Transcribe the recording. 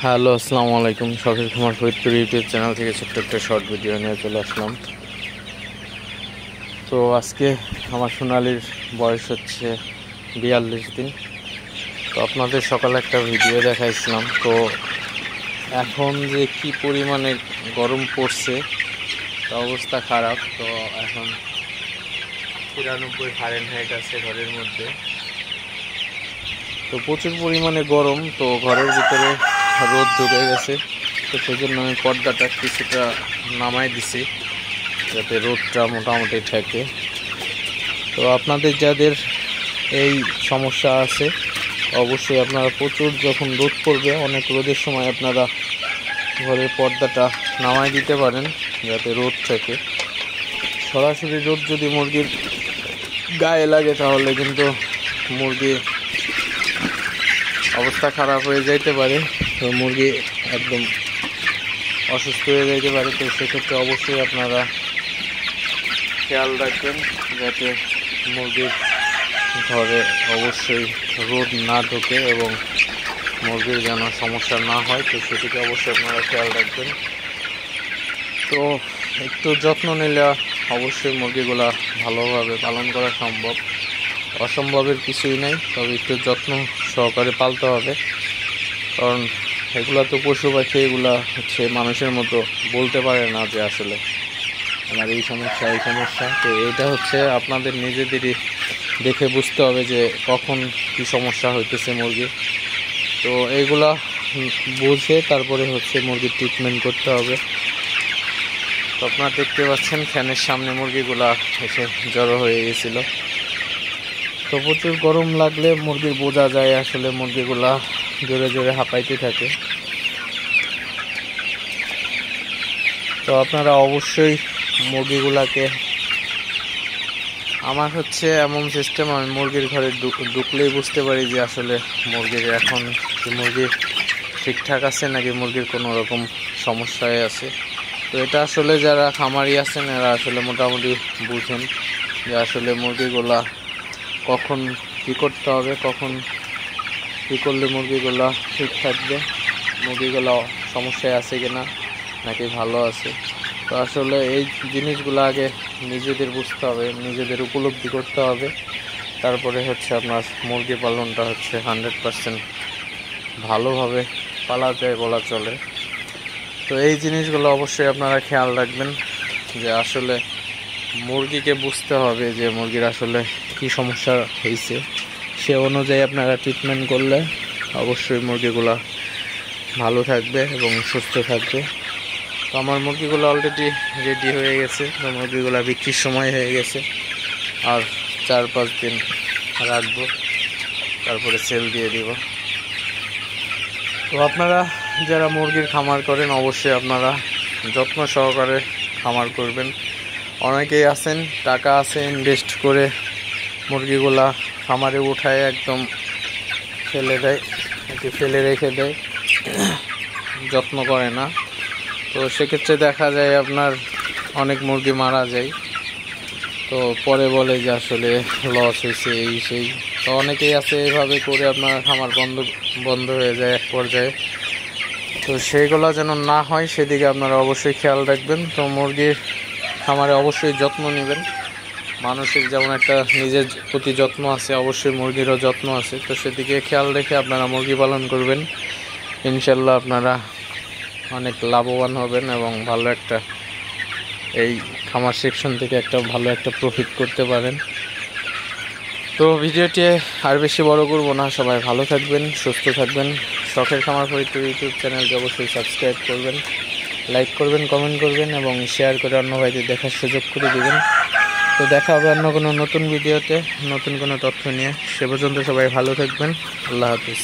Hello, আসসালামু আলাইকুম। শখের খামার ফরিদপুর ইউটিউব চ্যানেল থেকে ছোট্ট একটা শর্ট ভিডিও নিয়ে চলে আসলাম। তো আজকে আমার সোনালির বয়স হচ্ছে 42 দিন। তো আপনাদের সকালে একটা ভিডিও দেখাইছিলাম। তো এখন যে কি পরিমাণে গরম পড়ছে, তো অবস্থা খারাপ। তো এখন 93 ফারেনহাইট আছে ঘরের মধ্যে। তো প্রচুর পরিমাণে গরম, তো ঘরের ভিতরে রোদ ঢুকে গেছে। তো সেই জন্য আমি পর্দাটা কিছুটা নামাই দিছি যাতে রোদটা মোটামুটি থাকে। তো আপনাদের যাদের এই সমস্যা আছে অবশ্যই আপনারা প্রচুর যখন রোদ পড়বে, অনেক রোদের সময় আপনারা ঘরের পর্দাটা নামাই দিতে পারেন যাতে রোদ থাকে। সরাসরি রোদ যদি মুরগির গায়ে লাগে তাহলে কিন্তু মুরগির অবস্থা খারাপ হয়ে যাইতে পারে, তো মুরগি একদম অসুস্থ হয়ে যাইতে পারে। তো সেক্ষেত্রে অবশ্যই আপনারা খেয়াল রাখবেন যাতে মুরগির ঘরে অবশ্যই রোদ না ঢোকে এবং মুরগির যেন সমস্যা না হয়। তো সেটিকে অবশ্যই আপনারা খেয়াল রাখবেন। তো একটু যত্ন নিলে অবশ্যই মুরগিগুলা ভালোভাবে পালন করা সম্ভব। অসম্ভবের কিছুই নাই, তবে একটু যত্ন সহকারে পালতে হবে। কারণ এগুলা তো পশু পাখি, এগুলা হচ্ছে মানুষের মতো বলতে পারে না যে আসলে আমার এই সমস্যা এই সমস্যা। তো এটা হচ্ছে আপনাদের নিজেদেরই দেখে বুঝতে হবে যে কখন কি সমস্যা হইতেছে মুরগির। তো এইগুলা বুঝে তারপরে হচ্ছে মুরগির ট্রিটমেন্ট করতে হবে। তো আপনারা দেখতে পাচ্ছেন ফ্যানের সামনে মুরগিগুলা এসে জড়ো হয়ে গেছিল। তো প্রচুর গরম লাগলে মুরগির বোঝা যায় আসলে মুরগিগুলা জোরে জোরে হাঁপাইতে থাকে। তো আপনারা অবশ্যই মুরগিগুলাকে, আমার হচ্ছে এমন সিস্টেম, আমি মুরগির ঘরে ঢুকলেই বুঝতে পারি যে আসলে মুরগির এখন মুরগির ঠিকঠাক আছে নাকি মুরগির কোনো রকম সমস্যায় আছে। তো এটা আসলে যারা খামারি আছেন এরা আসলে মোটামুটি বুঝেন যে আসলে মুরগিগুলা কখন কী করতে হবে, কখন কী করলে মুরগিগুলা ঠিক থাকবে, মুরগিগুলো সমস্যায় আছে কিনা নাকি ভালো আছে। তো আসলে এই জিনিসগুলো আগে নিজেদের বুঝতে হবে, নিজেদের উপলব্ধি করতে হবে। তারপরে হচ্ছে আপনার মুরগি পালনটা হচ্ছে 100% ভালোভাবে পালা যায় বলা চলে। তো এই জিনিসগুলো অবশ্যই আপনারা খেয়াল রাখবেন যে আসলে মুরগিকে বুঝতে হবে যে মুরগির আসলে কি সমস্যা হয়েছে, সে অনুযায়ী আপনারা ট্রিটমেন্ট করলে অবশ্যই মুরগিগুলো ভালো থাকবে এবং সুস্থ থাকবে। তো আমার মুরগিগুলো অলরেডি রেডি হয়ে গেছে। তো মুরগিগুলো বিক্রির সময় হয়ে গেছে, আর 4-5 দিন রাখবো, তারপরে সেল দিয়ে দিব। তো আপনারা যারা মুরগির খামার করেন অবশ্যই আপনারা যত্ন সহকারে খামার করবেন। অনেকেই আছেন টাকা আছে ইনভেস্ট করে মুরগিগুলা খামারে উঠায় একদম ফেলে দেয়, ফেলে রেখে দেয়, যত্ন করে না। তো সেক্ষেত্রে দেখা যায় আপনার অনেক মুরগি মারা যায়। তো পরে বলে যে আসলে লস হয়েছে এই সেই। তো অনেকেই আছে এভাবে করে আপনার খামার বন্ধ হয়ে যায় এক পর্যায়ে। তো সেইগুলো যেন না হয় সেদিকে আপনারা অবশ্যই খেয়াল রাখবেন। তো মুরগির খামারে অবশ্যই যত্ন নেবেন। মানুষের যেমন একটা নিজের প্রতি যত্ন আছে, অবশ্যই মুরগিরও যত্ন আছে। তো সেদিকে খেয়াল রেখে আপনারা মুরগি পালন করবেন, ইনশাল্লাহ আপনারা অনেক লাভবান হবেন এবং ভালো একটা এই খামার সেকশন থেকে একটা ভালো একটা প্রফিট করতে পারেন। তো ভিডিওটি আর বেশি বড় করব না, সবাই ভালো থাকবেন, সুস্থ থাকবেন। শখের খামার ফরিদপুর ইউটিউব চ্যানেলকে অবশ্যই সাবস্ক্রাইব করবেন, লাইক করবেন, কমেন্ট করবেন এবং শেয়ার করে অন্য ভাইদের দেখার সুযোগ করে দেবেন। তো দেখা হবে অন্য কোনো নতুন ভিডিওতে নতুন কোনো তথ্য নিয়ে। সে পর্যন্ত সবাই ভালো থাকবেন। আল্লাহ হাফিজ।